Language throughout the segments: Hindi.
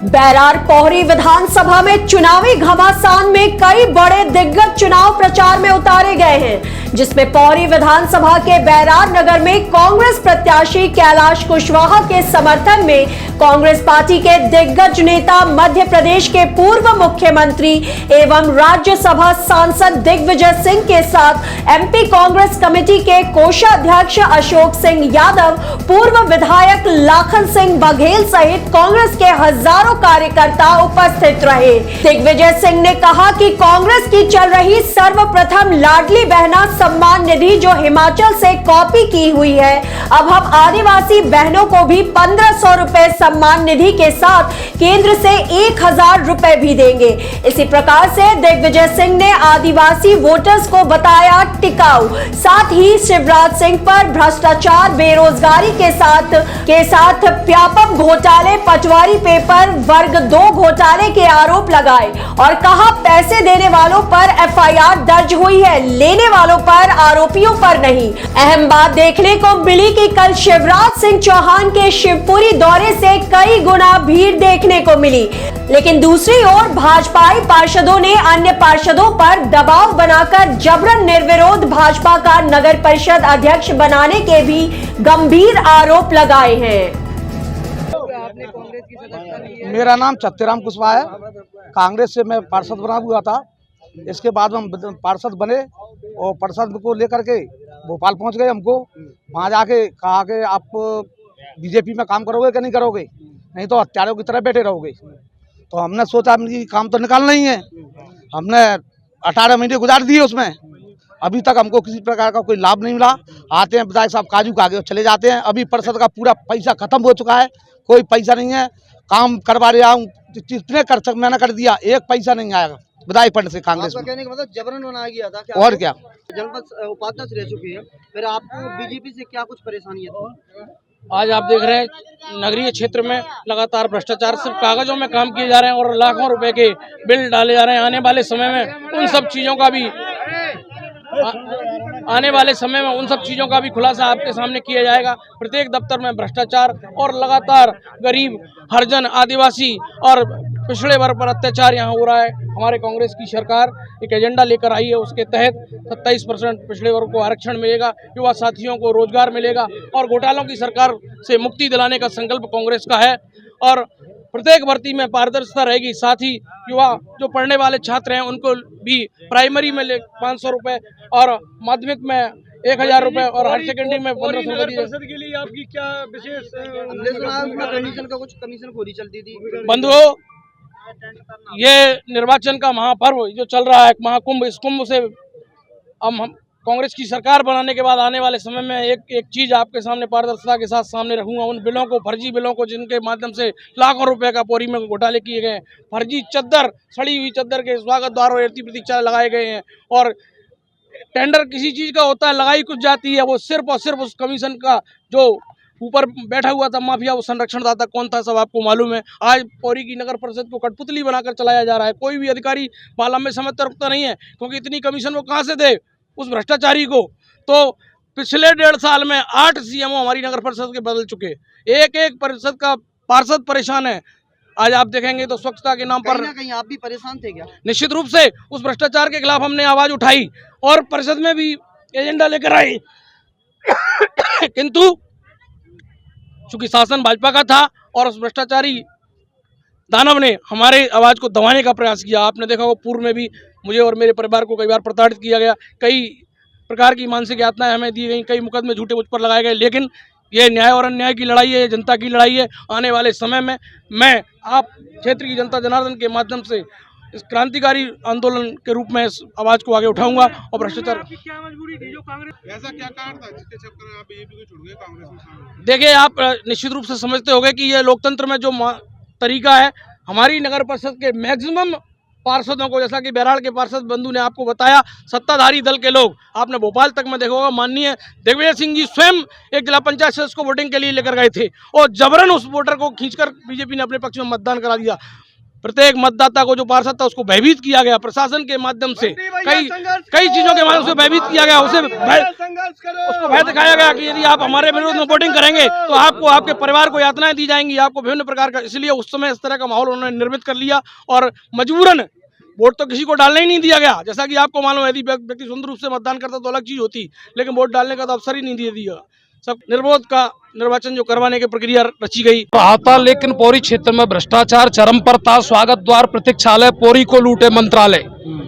बैरार पोहरी विधानसभा में चुनावी घमासान में कई बड़े दिग्गज चुनाव प्रचार में उतारे गए हैं, जिसमें पोहरी विधानसभा के बैरार नगर में कांग्रेस प्रत्याशी कैलाश कुशवाहा के समर्थन में कांग्रेस पार्टी के दिग्गज नेता मध्य प्रदेश के पूर्व मुख्यमंत्री एवं राज्यसभा सांसद दिग्विजय सिंह के साथ एमपी कांग्रेस कमेटी के कोषाध्यक्ष अशोक सिंह यादव, पूर्व विधायक लाखन सिंह बघेल सहित कांग्रेस के हजारों कार्यकर्ता उपस्थित रहे। दिग्विजय सिंह ने कहा कि कांग्रेस की चल रही सर्वप्रथम लाडली बहना सम्मान निधि जो हिमाचल से कॉपी की हुई है, अब हम आदिवासी बहनों को भी 1500 रुपए सम्मान निधि के साथ केंद्र से 1000 रुपए भी देंगे। इसी प्रकार से दिग्विजय सिंह ने आदिवासी वोटर्स को बताया टिकाऊ, साथ ही शिवराज सिंह पर भ्रष्टाचार, बेरोजगारी के साथ व्यापक घोटाले, पटवारी पेपर, वर्ग 2 घोटाले के आरोप लगाए और कहा पैसे देने वालों पर एफआईआर दर्ज हुई है, लेने वालों पर, आरोपियों पर नहीं। अहम बात देखने को मिली कि कल शिवराज सिंह चौहान के शिवपुरी दौरे से कई गुना भीड़ देखने को मिली, लेकिन दूसरी ओर भाजपाई पार्षदों ने अन्य पार्षदों पर दबाव बनाकर जबरन निर्विरोध भाजपा का नगर परिषद अध्यक्ष बनाने के भी गंभीर आरोप लगाए हैं। मेरा नाम छत्तीराम कुशवाहा है। कांग्रेस से मैं पार्षद बना हुआ था। इसके बाद हम पार्षद बने और पार्षद को लेकर के भोपाल पहुंच गए। हमको वहां जाके कहा कि आप बीजेपी में काम करोगे कि नहीं करोगे, नहीं तो हत्यारों की तरह बैठे रहोगे। तो हमने सोचा कि काम तो निकालना ही है। हमने 18 महीने गुजार दिए उसमें, अभी तक हमको किसी प्रकार का कोई लाभ नहीं मिला। आते हैं विधायक साहब काजू का आगे चले जाते हैं। अभी परिषद का पूरा पैसा खत्म हो चुका है, कोई पैसा नहीं है। काम करवा रहा हूँ, जितने कर सक मैंने कर दिया, एक पैसा नहीं आएगा विधायक फंड से। कांग्रेस में कहने का मतलब जबरन बनाया गया था क्या? और क्या, जनपद उपाध्यक्ष रह चुके हैं, फिर आपको बीजेपी से क्या कुछ परेशानी है? आज आप देख रहे हैं नगरीय क्षेत्र में लगातार भ्रष्टाचार, सिर्फ कागजों में काम किए जा रहे हैं और लाखों रुपए के बिल डाले जा रहे हैं। आने वाले समय में उन सब चीजों का भी खुलासा आपके सामने किया जाएगा। प्रत्येक दफ्तर में भ्रष्टाचार और लगातार गरीब, हरिजन, आदिवासी और पिछड़े वर्ग पर अत्याचार यहाँ हो रहा है। हमारे कांग्रेस की सरकार एक एजेंडा लेकर आई है, उसके तहत 27% पिछड़े वर्ग को आरक्षण मिलेगा, युवा साथियों को रोजगार मिलेगा और घोटालों की सरकार से मुक्ति दिलाने का संकल्प कांग्रेस का है। और प्रत्येक भर्ती में पारदर्शिता रहेगी। साथ ही युवा जो पढ़ने वाले छात्र हैं उनको भी प्राइमरी में 500 रुपए और माध्यमिक में 1000 रुपए और हायर सेकेंडरी में 1500 रुपए के लिए आपकी क्या विशेष कमीशन खोरी चलती थी? बंधुओं, ये निर्वाचन का महापर्व जो चल रहा है, महाकुंभ, इस कुंभ से हम कांग्रेस की सरकार बनाने के बाद आने वाले समय में एक चीज आपके सामने पारदर्शिता के साथ सामने रखूंगा। उन बिलों को, फर्जी बिलों को, जिनके माध्यम से लाखों रुपए का पोरी में घोटाले किए गए हैं, फर्जी चद्दर, सड़ी हुई चद्दर के स्वागत द्वार और प्रतीक्षा लगाए गए हैं और टेंडर किसी चीज का होता है, लगाई कुछ जाती है, वो सिर्फ और सिर्फ उस कमीशन का जो ऊपर बैठा हुआ था माफिया, वो संरक्षणदाता कौन था सब आपको मालूम है। आज पौरी की नगर परिषद को कठपुतली बनाकर चलाया जा रहा है। कोई भी अधिकारी बाला में समय तक रुकता नहीं है, क्योंकि इतनी कमीशन वो कहाँ से दे उस भ्रष्टाचारी को। तो पिछले 1.5 साल में 8 सीएमओ हमारी नगर परिषद के बदल चुके, एक परिषद का पार्षद परेशान है। आज आप देखेंगे तो स्वच्छता के नाम पर कहीं आप भी परेशान थे क्या? निश्चित रूप से उस भ्रष्टाचार के खिलाफ हमने आवाज उठाई और परिषद में भी एजेंडा लेकर आई, किंतु चूंकि शासन भाजपा का था और उस भ्रष्टाचारी दानव ने हमारे आवाज को दबाने का प्रयास किया। आपने देखा वो पूर्व में भी मुझे और मेरे परिवार को कई बार प्रताड़ित किया गया, कई प्रकार की मानसिक यातनाएं हमें दी गई, कई मुकदमे झूठे मुझ पर लगाए गए। लेकिन ये न्याय और अन्याय की लड़ाई है, ये जनता की लड़ाई है। आने वाले समय में मैं आप क्षेत्र की जनता जनार्दन के माध्यम से इस क्रांतिकारी आंदोलन के रूप में इस आवाज को आगे उठाऊंगा और भ्रष्टाचार। क्या मजबूरी थी जो कांग्रेस, ऐसा क्या कारण था जिसके चक्कर में आप बीजेपी को छोड़ गए, कांग्रेस में शामिल? देखिए, आप निश्चित रूप से समझते होंगे कि ये लोकतंत्र में जो तरीका है, हमारी नगर परिषद के मैक्सिमम पार्षदों को, जैसा कि बैराड़ के पार्षद बंधु ने आपको बताया, सत्ताधारी दल के लोग, आपने भोपाल तक में देखा होगा, माननीय दिग्विजय सिंह जी स्वयं एक जिला पंचायत सदस्य को वोटिंग के लिए लेकर गए थे और जबरन उस वोटर को खींचकर बीजेपी ने अपने पक्ष में मतदान करा दिया। प्रत्येक मतदाता को जो पार्षद था उसको भयभीत किया गया प्रशासन के माध्यम से, कई चीजों के माध्यम से भयभीत किया गया, उसको भय दिखाया गया कि यदि आप हमारे विरोध में वोटिंग करेंगे तो आपको, आपके परिवार को यातनाएं दी जाएंगी, आपको विभिन्न प्रकार का। इसलिए उस समय इस तरह का माहौल उन्होंने निर्मित कर लिया और मजबूरन वोट तो किसी को डालने ही नहीं दिया गया। जैसा कि आपको मालूम है, यदि व्यक्ति सुंदर रूप से मतदान करता तो अलग चीज होती, लेकिन वोट डालने का तो अवसर ही नहीं दिया। सब निर्विरोध का निर्वाचन जो करवाने की प्रक्रिया रची गई रहा था, लेकिन पौरी क्षेत्र में भ्रष्टाचार चरम पर था। स्वागत द्वार प्रतीक्षालय, पौरी को लूटे मंत्रालय,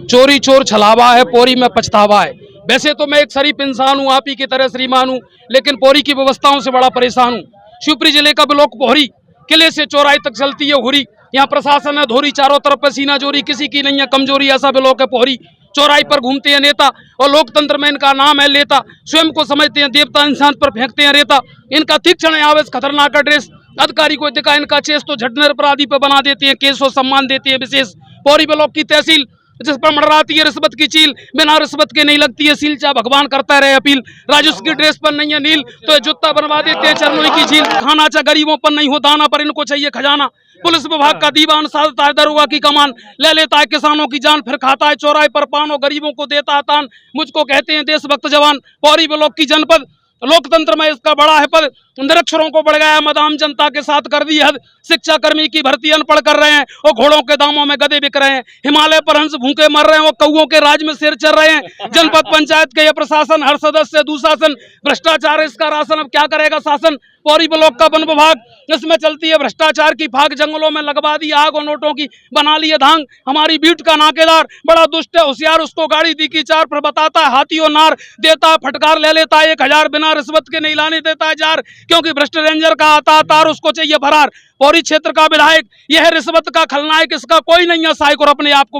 चोरी चोर छलावा है, पौरी में पछतावा है। वैसे तो मैं एक शरीफ इंसान हूँ, आप ही की तरह श्रीमान हूँ, लेकिन पौरी की व्यवस्थाओं से बड़ा परेशान हूँ। शिवपुरी जिले का ब्लॉक पौरी किले से चौराहे तक चलती है हुरी। यहाँ प्रशासन है धोरी, चारों तरफ पसीना जोरी, किसी की नहीं है कमजोरी, ऐसा ब्लॉक है पौरी। चौराहे पर घूमते हैं नेता और लोकतंत्र में इनका नाम है लेता, स्वयं को समझते हैं देवता, इंसान पर फेंकते हैं रेता। इनका तीक्ष्ण है आवेश, खतरनाक ड्रेस, अधिकारी को दिखा इनका चेस तो झटनर अपराधी पर बना देते हैं केस और सम्मान देते हैं विशेष। पौरी ब्लॉक की तहसील जिस पर मंडराती है रिश्वत की चील, बिना रिश्वत के नहीं लगती है सील, चाहे भगवान करता रहे अपील। राजस्व की ड्रेस पर नहीं है नील तो जूता बनवा देते हैं चरनोई की झील। खाना चाहे गरीबों पर नहीं हो दाना, पर इनको चाहिए खजाना। पुलिस विभाग का दीवान साधता है दरोगा की कमान, ले लेता है किसानों की जान, फिर खाता है चौराहे पर पान और गरीबों को देता है तान। मुझको कहते हैं देशभक्त जवान, पौरी ब्लॉक की जनपद, लोकतंत्र में इसका बड़ा है पद। निरक्षरों को बढ़ गया मद, आम जनता के साथ कर दी हद। शिक्षा कर्मी की भर्ती अनपढ़ कर रहे हैं और घोड़ों के दामों में गधे बिक रहे हैं। हिमालय पर हंस भूखे मर रहे हैं और कौओं के राज में सिर चल रहे हैं। जनपद पंचायत के ये प्रशासन, हर सदस्य दुशासन, भ्रष्टाचार इसका राशन, अब क्या करेगा शासन। पौरी ब्लॉक का वन विभाग, इसमें चलती है भ्रष्टाचार की फाग, जंगलों में लगवा दी आग और नोटों की बना ली है धांग। हमारी बीट का नाकेदार बड़ा दुष्ट है होशियार, उसको गाड़ी दी की चार, फिर बताता है हाथी और नार, देता है फटकार, ले लेता है 1000, बिना रिश्वत के नहीं लाने देता है जार, क्योंकि भ्रष्ट रेंजर का आता तार, उसको चाहिए फरार। पौरी क्षेत्र का विधायक यह है रिश्वत का खलनायक, इसका कोई नहीं है सहायक और अपने आप को